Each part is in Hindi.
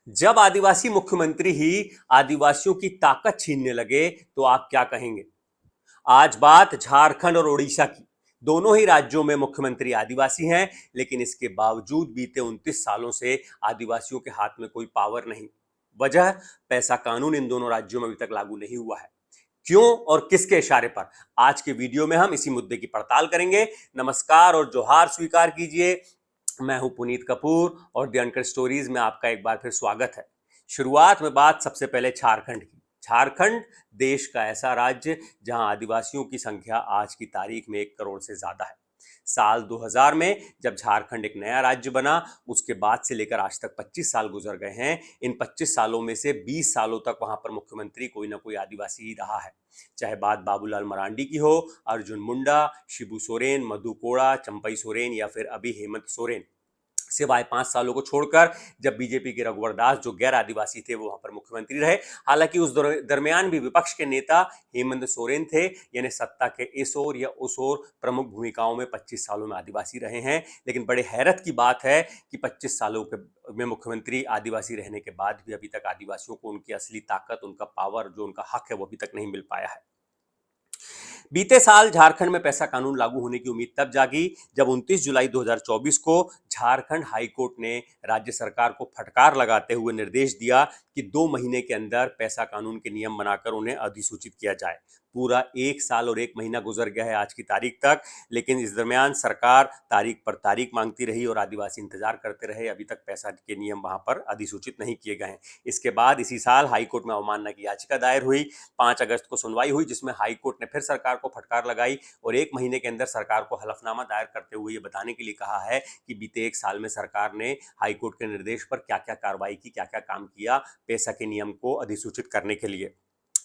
जब आदिवासी मुख्यमंत्री ही आदिवासियों की ताकत छीनने लगे तो आप क्या कहेंगे। आज बात झारखंड और ओडिशा की। दोनों ही राज्यों में मुख्यमंत्री आदिवासी हैं, लेकिन इसके बावजूद बीते 29 सालों से आदिवासियों के हाथ में कोई पावर नहीं। वजह, पैसा कानून इन दोनों राज्यों में अभी तक लागू नहीं हुआ है। क्यों और किसके इशारे पर, आज के वीडियो में हम इसी मुद्दे की पड़ताल करेंगे। नमस्कार और जोहार स्वीकार कीजिए। मैं हूं पुनीत कपूर और द अनकट स्टोरीज में आपका एक बार फिर स्वागत है। शुरुआत में बात सबसे पहले झारखंड की। झारखंड देश का ऐसा राज्य जहां आदिवासियों की संख्या आज की तारीख में 1 करोड़ से ज्यादा है। साल 2000 में जब झारखंड एक नया राज्य बना, उसके बाद से लेकर आज तक 25 साल गुजर गए हैं। इन 25 सालों में से 20 सालों तक वहां पर मुख्यमंत्री कोई ना कोई आदिवासी ही रहा है। चाहे बात बाबूलाल मरांडी की हो, अर्जुन मुंडा, शिबू सोरेन, मधु कोड़ा, चंपई सोरेन या फिर अभी हेमंत सोरेन। सिवाय 5 सालों को छोड़कर जब बीजेपी के रघुवर दास जो गैर आदिवासी थे वो वहां पर मुख्यमंत्री रहे। हालांकि उस दरमियान भी विपक्ष के नेता हेमंत सोरेन थे, यानी सत्ता के इस ओर या उस ओर प्रमुख भूमिकाओं में 25 सालों में आदिवासी रहे हैं। लेकिन बड़े हैरत की बात है कि 25 सालों के में मुख्यमंत्री आदिवासी रहने के बाद भी अभी तक आदिवासियों को उनकी असली ताकत, उनका पावर, जो उनका हक है, वो अभी तक नहीं मिल पाया है। बीते साल झारखंड में पैसा कानून लागू होने की उम्मीद तब जागी जब 29 जुलाई 2024 को झारखंड हाईकोर्ट ने राज्य सरकार को फटकार लगाते हुए निर्देश दिया कि 2 महीने के अंदर पैसा कानून के नियम बनाकर उन्हें अधिसूचित किया जाए। पूरा 1 साल और 1 महीना गुजर गया है आज की तारीख तक, लेकिन इस दरमियान सरकार तारीख पर तारीख मांगती रही और आदिवासी इंतजार करते रहे। अभी तक पैसा के नियम वहां पर अधिसूचित नहीं किए गए हैं। इसके बाद इसी साल हाईकोर्ट में अवमानना की याचिका दायर हुई। 5 अगस्त को सुनवाई हुई, जिसमें हाईकोर्ट ने फिर सरकार को फटकार लगाई और 1 महीने के अंदर सरकार को हलफनामा दायर करते हुए ये बताने के लिए कहा है कि बीते 1 साल में सरकार ने हाईकोर्ट के निर्देश पर क्या क्या कार्रवाई की, क्या क्या काम किया पैसा के नियम को अधिसूचित करने के लिए।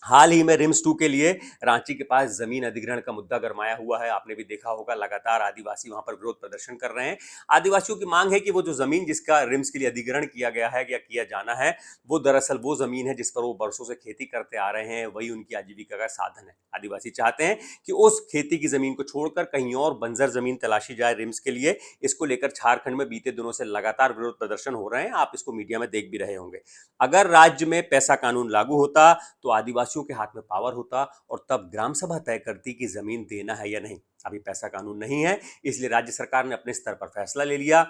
हाल ही में रिम्स 2 के लिए रांची के पास जमीन अधिग्रहण का मुद्दा गरमाया हुआ है। आपने भी देखा होगा, लगातार आदिवासी वहां पर विरोध प्रदर्शन कर रहे हैं। आदिवासियों की मांग है कि वो जो जमीन जिसका रिम्स के लिए अधिग्रहण किया गया है या किया जाना है, वो दरअसल वो जमीन है जिस पर वो बरसों से खेती करते आ रहे हैं, वही उनकी आजीविका का साधन है। आदिवासी चाहते हैं कि उस खेती की जमीन को छोड़कर कहीं और बंजर जमीन तलाशी जाए रिम्स के लिए। इसको लेकर झारखंड में बीते दिनों से लगातार विरोध प्रदर्शन हो रहे हैं। आप इसको मीडिया में देख भी रहे होंगे। अगर राज्य में पैसा कानून लागू होता तो आदिवासियों के हाथ में पावर होता और तब ग्राम सभा तय करती कि जमीन देना है या नहीं। अभी पैसा कानून नहीं है, इसलिए राज्य सरकार ने अपने स्तर पर फैसला ले लिया।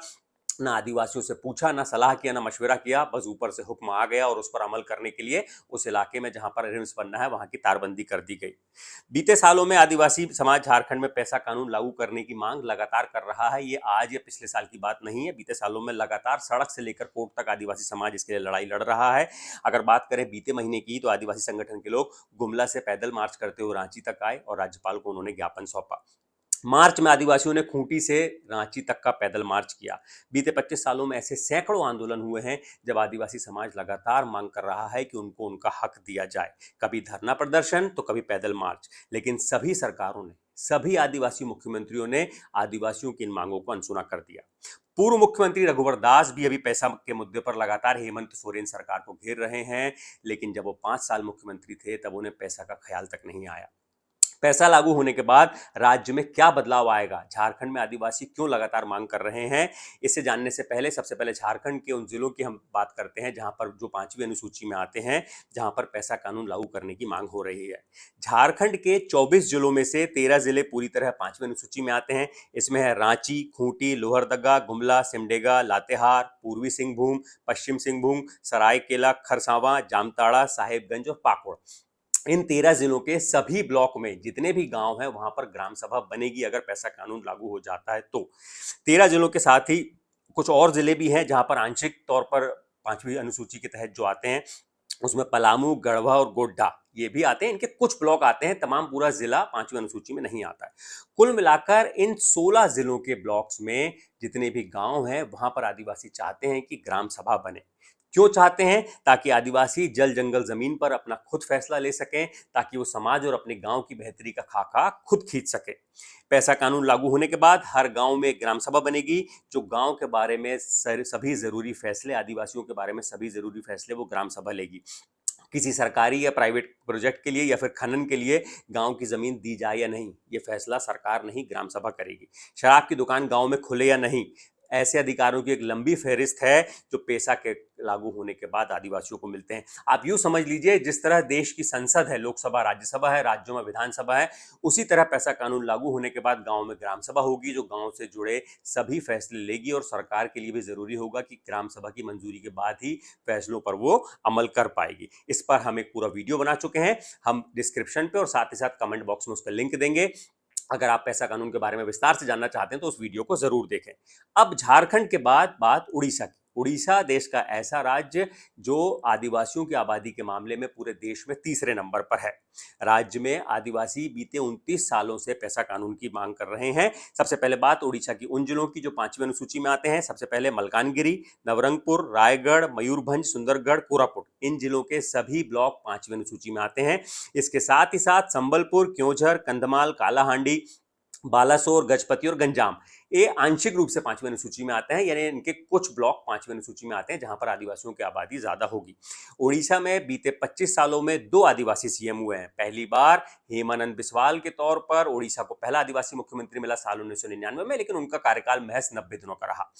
ना आदिवासियों से पूछा, ना सलाह किया, ना मशवरा किया, बस ऊपर से हुक्म आ गया और उस पर अमल करने के लिए उस इलाके में जहां पर रिम्स बनना है वहां की तारबंदी कर दी गई। बीते सालों में आदिवासी समाज झारखंड में पैसा कानून लागू करने की मांग लगातार कर रहा है। ये आज या पिछले साल की बात नहीं है। बीते सालों में लगातार सड़क से लेकर कोर्ट तक आदिवासी समाज इसके लिए लड़ाई लड़ रहा है। अगर बात करें बीते महीने की, तो आदिवासी संगठन के लोग गुमला से पैदल मार्च करते हुए रांची तक आए और राज्यपाल को उन्होंने ज्ञापन सौंपा। मार्च में आदिवासियों ने खूंटी से रांची तक का पैदल मार्च किया। बीते 25 सालों में ऐसे सैकड़ों आंदोलन हुए हैं जब आदिवासी समाज लगातार मांग कर रहा है कि उनको उनका हक दिया जाए। कभी धरना प्रदर्शन तो कभी पैदल मार्च, लेकिन सभी सरकारों ने, सभी आदिवासी मुख्यमंत्रियों ने आदिवासियों की इन मांगों को अनसुना कर दिया। पूर्व मुख्यमंत्री रघुवर दास भी अभी पैसा के मुद्दे पर लगातार हेमंत सोरेन सरकार को घेर रहे हैं, लेकिन जब वो 5 साल मुख्यमंत्री थे तब उन्हें पैसा का ख्याल तक नहीं आया। पैसा लागू होने के बाद राज्य में क्या बदलाव आएगा, झारखंड में आदिवासी क्यों लगातार मांग कर रहे हैं, इसे जानने से पहले सबसे पहले झारखंड के उन जिलों की हम बात करते हैं जहां पर जो 5वीं अनुसूची में आते हैं, जहां पर पैसा कानून लागू करने की मांग हो रही है। झारखंड के 24 जिलों में से 13 जिले पूरी तरह 5वीं अनुसूची में आते हैं। इसमें है रांची, खूंटी, लोहरदगा, गुमला, सिमडेगा, लातेहार, पूर्वी सिंहभूम, पश्चिम सिंहभूम, सरायकेला खरसावां, जामताड़ा, साहेबगंज और पाकुड़। इन 13 जिलों के सभी ब्लॉक में जितने भी गांव हैं वहां पर ग्राम सभा बनेगी अगर पैसा कानून लागू हो जाता है तो। 13 जिलों के साथ ही कुछ और जिले भी हैं जहां पर आंशिक तौर पर 5वीं अनुसूची के तहत जो आते हैं, उसमें पलामू, गढ़वा और गोड्डा ये भी आते हैं। इनके कुछ ब्लॉक आते हैं, तमाम पूरा जिला 5वीं अनुसूची में नहीं आता है। कुल मिलाकर इन 16 जिलों के ब्लॉक्स में जितने भी गांव हैं वहां पर आदिवासी चाहते हैं कि ग्राम सभा बने। क्यों चाहते हैं? ताकि आदिवासी जल जंगल जमीन पर अपना खुद फैसला ले सकें, ताकि वो समाज और अपने गांव की बेहतरी का खाका खुद खींच सके। पैसा कानून लागू होने के बाद हर गांव में ग्राम सभा बनेगी। जो गांव के बारे में सभी जरूरी फैसले, आदिवासियों के बारे में सभी जरूरी फैसले वो ग्राम सभा लेगी। किसी सरकारी या प्राइवेट प्रोजेक्ट के लिए या फिर खनन के लिए गांव की जमीन दी जाए या नहीं, ये फैसला सरकार नहीं ग्राम सभा करेगी। शराब की दुकान गांव में खुले या नहीं, ऐसे अधिकारों की एक लंबी फहरिस्त है जो पेशा के लागू होने के बाद आदिवासियों को मिलते हैं। आप यूं समझ लीजिए, जिस तरह देश की संसद है, लोकसभा राज्यसभा है, राज्यों में विधानसभा है, उसी तरह पेशा कानून लागू होने के बाद गांव में ग्राम सभा होगी जो गांव से जुड़े सभी फैसले लेगी और सरकार के लिए भी जरूरी होगा कि ग्राम सभा की मंजूरी के बाद ही फैसलों पर वो अमल कर पाएगी। इस पर हम एक पूरा वीडियो बना चुके हैं, हम डिस्क्रिप्शन पे और साथ ही साथ कमेंट बॉक्स में उसका लिंक देंगे। अगर आप पेशा कानून के बारे में विस्तार से जानना चाहते हैं तो उस वीडियो को जरूर देखें। अब झारखंड के बाद बात उड़ीसा की। उड़ीसा देश का ऐसा राज्य जो आदिवासियों की आबादी के मामले में पूरे देश में तीसरे नंबर पर है। राज्य में आदिवासी बीते 29 सालों से पेशा कानून की मांग कर रहे हैं। सबसे पहले बात उड़ीसा की उन जिलों की जो 5वीं अनुसूची में आते हैं। सबसे पहले मलकानगिरी, नवरंगपुर, रायगढ़, मयूरभंज, सुंदरगढ़, कोरापुट, इन जिलों के सभी ब्लॉक 5वीं अनुसूची में आते हैं। इसके साथ ही साथ संबलपुर, क्योंझर, कंधमाल, कालाहांडी, बालासोर, गजपति और गंजाम, ये आंशिक रूप से 5वीं अनुसूची में आते हैं, यानी इनके कुछ ब्लॉक 5वीं अनुसूची में आते हैं जहां पर आदिवासियों की आबादी ज्यादा होगी। उड़ीसा में बीते 25 सालों में 2 आदिवासी सीएम हुए हैं। पहली बार हेमानंद बिस्वाल के तौर पर उड़ीसा को पहला आदिवासी मुख्यमंत्री मिला साल 1999 में, लेकिन उनका कार्यकाल महज 90 दिनों का रहा।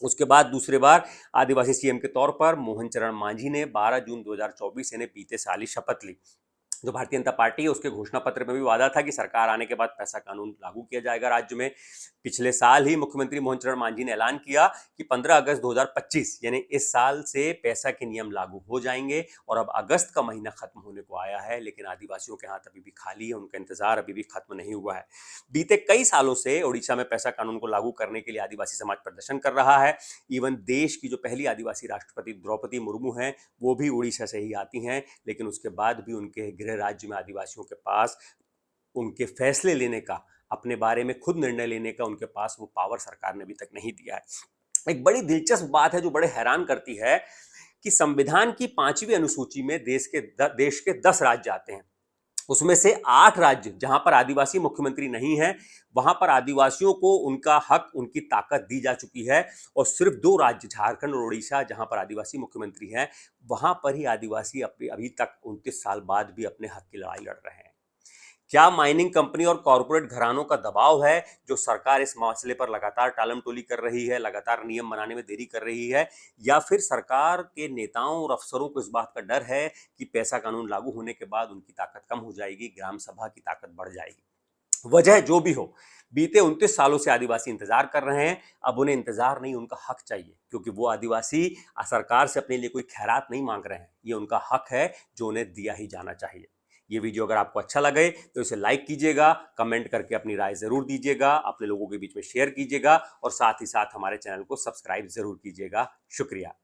उसके बाद दूसरी बार आदिवासी सीएम के तौर पर मोहन चरण मांझी ने 12 जून 2024 यानी बीते साल ही शपथ ली। जो भारतीय जनता पार्टी है उसके घोषणा पत्र में भी वादा था कि सरकार आने के बाद पेशा कानून लागू किया जाएगा राज्य में। पिछले साल ही मुख्यमंत्री मोहन चरण मांझी ने ऐलान किया कि 15 अगस्त 2025 यानी इस साल से पेशा के नियम लागू हो जाएंगे। और अब अगस्त का महीना खत्म होने को आया है, लेकिन आदिवासियों के हाथ अभी भी खाली है, उनका इंतजार अभी भी खत्म नहीं हुआ है। बीते कई सालों से उड़ीसा में पेशा कानून को लागू करने के लिए आदिवासी समाज प्रदर्शन कर रहा है। इवन देश की जो पहली आदिवासी राष्ट्रपति द्रौपदी मुर्मू हैं वो भी उड़ीसा से ही आती हैं, लेकिन उसके बाद भी उनके गृह राज्य में आदिवासियों के पास उनके फैसले लेने का, अपने बारे में खुद निर्णय लेने का उनके पास वो पावर सरकार ने अभी तक नहीं दिया है। एक बड़ी दिलचस्प बात है जो बड़े हैरान करती है कि संविधान की 5वीं अनुसूची में देश के 10 राज्य आते हैं। उसमें से 8 राज्य जहां पर आदिवासी मुख्यमंत्री नहीं है, वहां पर आदिवासियों को उनका हक, उनकी ताकत दी जा चुकी है। और सिर्फ 2 राज्य झारखंड और उड़ीसा जहां पर आदिवासी मुख्यमंत्री हैं, वहां पर ही आदिवासी अभी तक 29 साल बाद भी अपने हक की लड़ाई लड़ रहे हैं। क्या माइनिंग कंपनी और कॉरपोरेट घरानों का दबाव है जो सरकार इस मसले पर लगातार टालमटोली कर रही है, लगातार नियम बनाने में देरी कर रही है, या फिर सरकार के नेताओं और अफसरों को इस बात का डर है कि पेशा कानून लागू होने के बाद उनकी ताकत कम हो जाएगी, ग्राम सभा की ताकत बढ़ जाएगी? वजह जो भी हो, बीते 29 सालों से आदिवासी इंतजार कर रहे हैं। अब उन्हें इंतजार नहीं, उनका हक चाहिए, क्योंकि वो आदिवासी सरकार से अपने लिए कोई खैरात नहीं मांग रहे हैं। ये उनका हक है जो उन्हें दिया ही जाना चाहिए। ये वीडियो अगर आपको अच्छा लगे तो इसे लाइक कीजिएगा, कमेंट करके अपनी राय जरूर दीजिएगा, अपने लोगों के बीच में शेयर कीजिएगा और साथ ही साथ हमारे चैनल को सब्सक्राइब जरूर कीजिएगा। शुक्रिया।